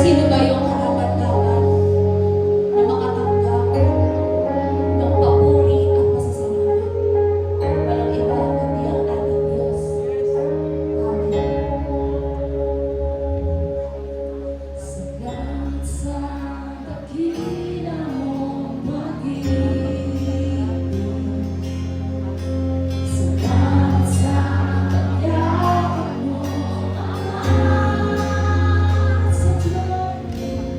Sino ba yung karapat-dapat na makatanggap ng papuri at pasasalamat? Walang iba kundi ang ating Diyos. Amen. Salamat sa dakila mong pag-ibig. Salamat sa kanyang mo, Ama, sa Diyos.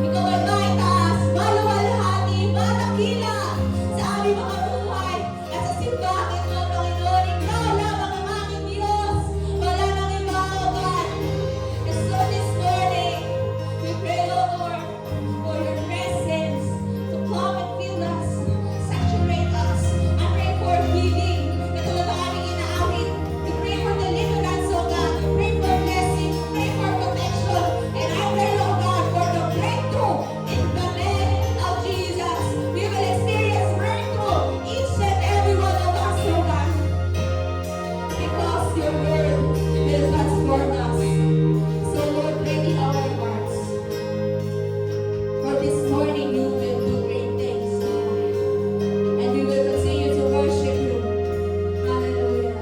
Ikaw ay maitaas, maluwalhati, madakila sa aming mga buhay at sa simbahan mo, Panginoon. Ikaw lamang ang aming Diyos. Wala nang iba, O God. And so this morning, we pray, O Lord, for your presence to come and fill us, saturate us. I pray for healing. Katulad ng aming inaawit. We pray for deliverance, O God. We pray for blessing. We pray for protection. And I pray, O God, for the breakthrough in the name of Jesus. We will experience breakthrough, each and every one of us, O God. Because your word will transform us. So Lord, ready our hearts. For this morning you will do great things, Lord. And we will continue to worship you. Hallelujah.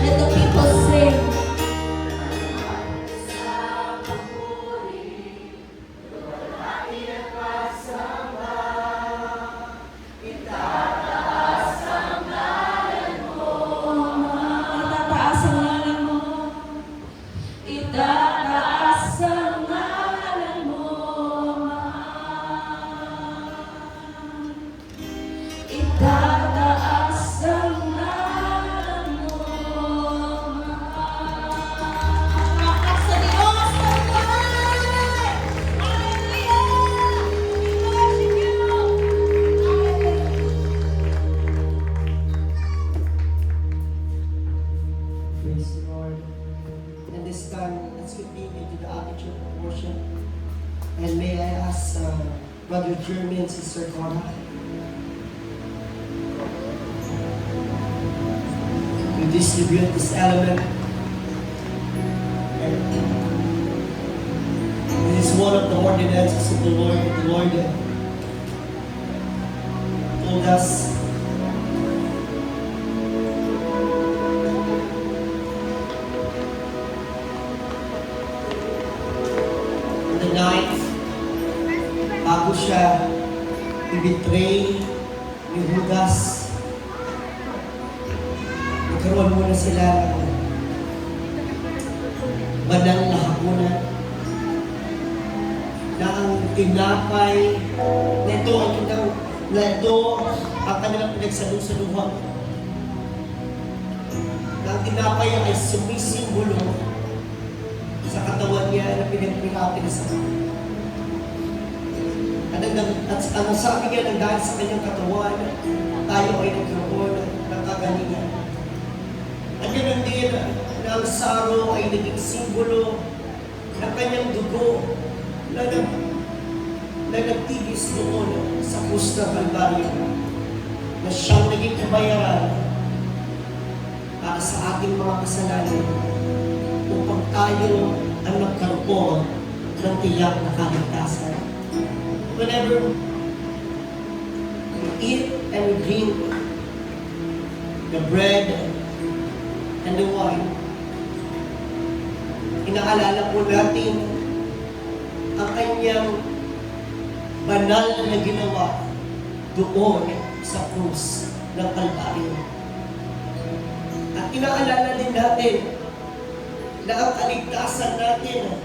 Let the people sing. Itataas ang ngalan mo. Itataas ang ngalan mo, Ama. Itataas ang ngalan mo, Ama. Lakas sa Diyos, ang buhay! Hallelujah! We worship you! Hallelujah! Praise the Lord. And this time, let's continue into the attitude of worship. And may I ask Brother Jeremy and Sister Cora to distribute this element. And this is one of the ordinances of the Lord. The Lord told us the night bago siya i-betray ni Judas, nagkaroon muna sila ng banal na hapunan na ang tinapay na ito ang kanilang pinagsalusaluhan, na ang tinapay ay sumisimbolo sa katawan niya na pinagpilapin sa at ang sabi niya na dahil sa kanyang katawan, tayo ay nagkaroon ng kagalingan. At yun din na ang saro ay naging simbolo ng kanyang dugo na nagtigis doon sa krus ng Kalbaryo, na siyang naging kabayaran para sa ating mga kasalanan upang tayo ang nagkaroon ng tiyak na kaligtasan. Whenever we eat and we drink the bread and the wine, inaalala po natin ang kanyang banal na ginawa doon sa krus ng Kalbaryo. At inaalala din natin na ang kaligtasan natin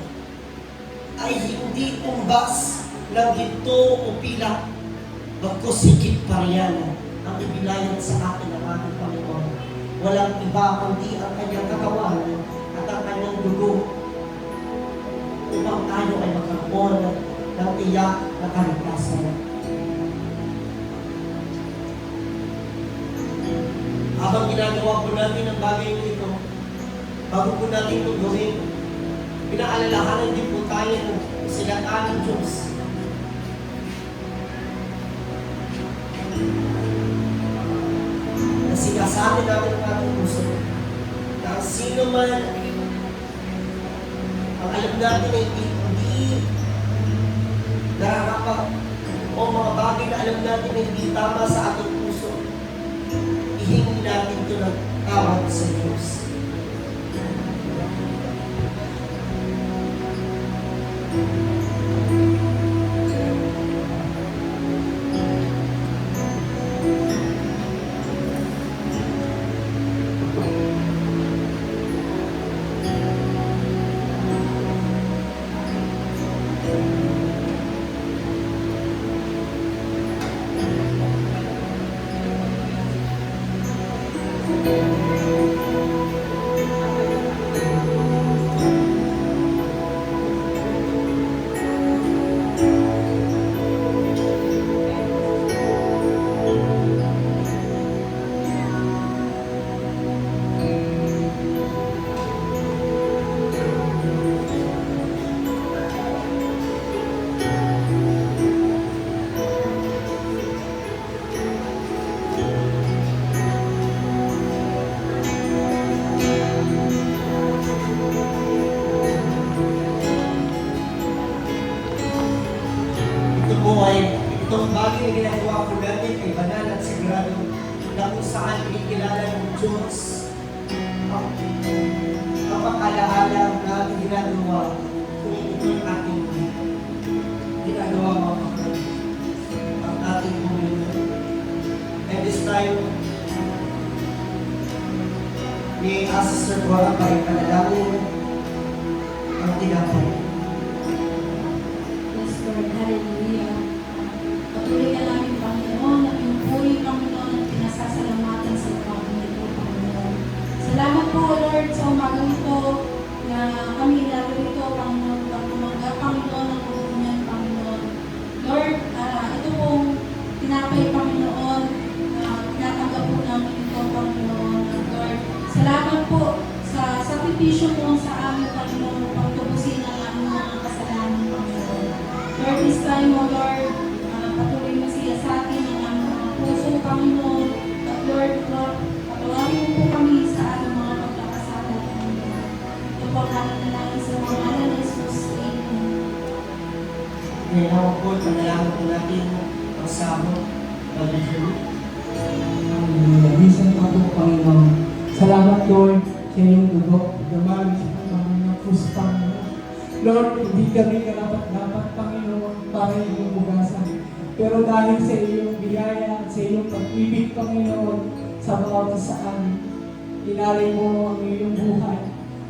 ay hindi tumbas ng ginto o pilak, bagkus higit pa riyan ang ibilayan sa atin ng ating Panginoon. Walang iba kundi ang kanyang katawan at ang kanyang dugo upang tayo ay magkaroon ng tiyak na kaligtasan. Habang ginagawa po natin ang bagay nito, bago po natin ito gawin, pinaalalahanan din po tayo ng silatan ng Diyos. Na sinasabi namin ang ating puso na sino man ang alam natin ay hindi nararapat o mga bagay na alam natin na hindi tama sa ating puso, ihingi natin ito ng tawad sa Diyos. ginagawa po natin ay banal at sagrado na kung saan kinikilala ng Diyos ang pag-alaala na ating ginagawa kung ito yung ating ginagawa mga kapatid, ang ating Panginoon. And this time, ni Sister Cora pa rin panalangin ang tinapay. Yes, Lord. Hallelujah. Patuloy ka namin, Panginoon, at yung puri, Panginoon, at pinasasalamatan sa umagang ito, Panginoon. Salamat po, Lord, sa umagang ito na kami narito, Panginoon, pagkumaga, Panginoon, ang uunyan, Panginoon. Lord, ito pong tinapay, Panginoon, tinatanggap po namin ito, Panginoon. Lord, salamat po sa sakripisyo mo sa amin, Panginoon, upang tubusin ang aming mga kasalanan, Panginoon. Lord, this time, O Lord, patuloy mo siya sa atin ang aming mga puso, Panginoon. At Lord, patawarin mo po kami sa aming mga pagkakasala, Panginoon. Ito po ang aming nalangin sa mga ngalan ng Jesus. Amen. Ngayon po, panalangin po natin ang samo, pag-ibig. Minsan pa po, Panginoon. Salamat, Lord, sa iyong dugo. Gamali sa Panginoon, puso, Panginoon. Lord, hindi kami karapat-dapat, Panginoon, para iyong bugasan. Pero dahil sa iyong biyaya at sa iyong pag-ibig, Panginoon, sa bawat isa amin, inalay mo ang iyong buhay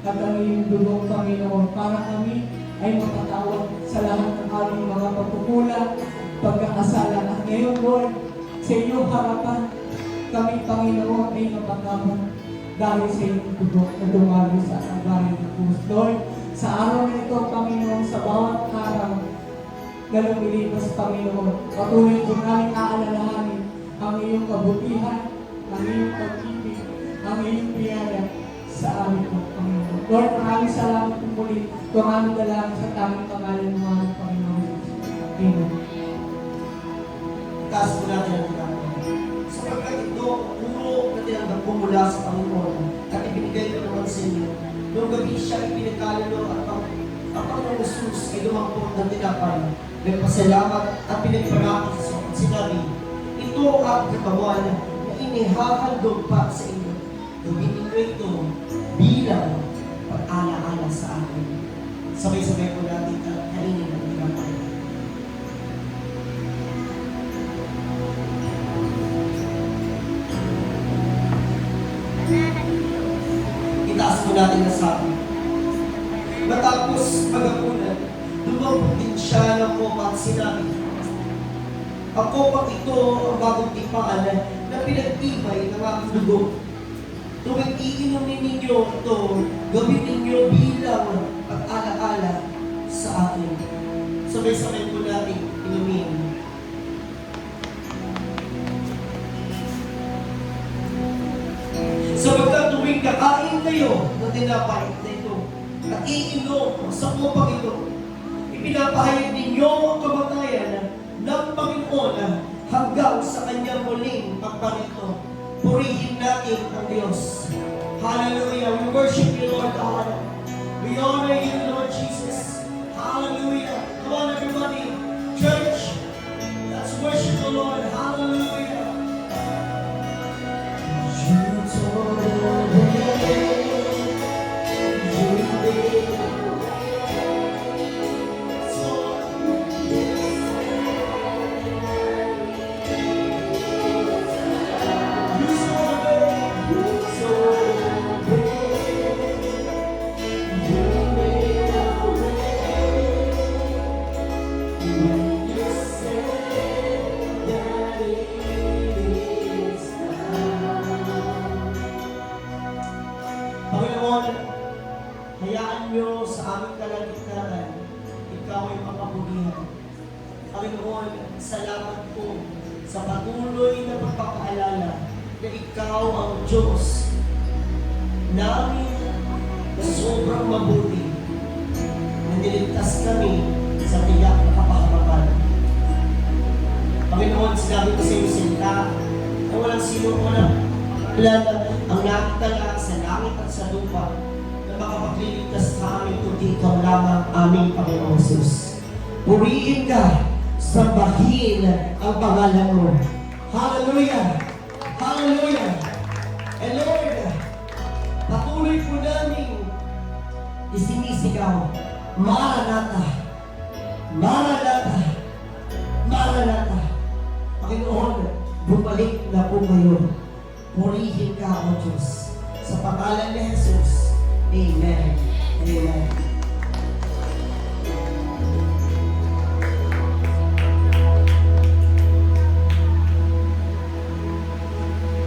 at ang iyong dugo, Panginoon, para kami ay mapatawad sa lahat ng aming mga pagkukulang, pagkakasala. At ngayon, Lord, sa iyong harapan, kami, Panginoon, ay napatawad dahil sa iyong dugo na dumalo sa Kalbaryo ng Krus. Lord, sa araw na ito, Panginoon, sa bawat araw na lumilipas, Panginoon, patuloy ko namin aalalahanin ang iyong kabutihan, ang iyong pag-ibig, ang iyong biyaya sa amin po, Panginoon. Lord, maraming salamat po muli. Kung aming dalangin sa tanging pangalan mo, aming Panginoon. Amen. Taas po natin ang tinapay. Sapagkat ito, puro na tinanggap ko mula sa Panginoon at ibinigay ko naman sa inyo. Noong gabi siya ipinagkalalo at ang Panginoong Jesus ay lumangkot ng tinapay. Nagpasalamat at pinagparakit sa sinabi, ito ang aking katawan na inihahandog pa sa inyo. Gawin ninyo ito bilang pag-alaala sa akin. Sabay-sabay po natin kainin ang tinapay. Itaas po natin na sabi. Matapos magapunan, lumabot din siya ng kopa at sinabi, ang kopang ito ang bagong tipan na pinagtibay ng aking dugo. Tuwing iinumin ninyo ito, gawin ninyo bilang pag-alaala sa akin. Sabay-sabay po natin inumin. Sapagkat tuwing kakain kayo ng tinapay na ito at iinom sa kupang ito, ipinapahayag ninyo ang kamatayan ng Panginoon hanggang sa kanyang muling pagparito. Purihin natin ang Diyos. Hallelujah. We worship you, Lord God. We honor you, Lord Jesus. Hallelujah. Come on, everybody. Church, let's worship the Lord. Hallelujah. You told the way, you made a way. So you saw the way, you saw the way. You made a way. When you said that it is done. Panginoon, hayaan niyo sa aming kalagitnaan, ikaw ay makapugihan. Panginoon, salamat po sa patuloy na pagpapaalala na ikaw ang Diyos namin na sobrang mabuti na niligtas kami sa tiyak na kapahamakan. Panginoon, sinabi ko sa iyo salita na walang sino plan ang nakitala sa langit at sa lupa na makapagliligtas sa amin kundi ikaw lamang aming Panginoon Jesus. Purihin ka sambahin ang pangalan mo. Hallelujah! Hallelujah! And Lord, patuloy po namin isinisigaw, Maranatha! Maranatha! Maranatha! Panginoon, bumalik na po ngayon. Purihin ka, O Diyos. Sa pangalan ni Jesus. Amen. Amen.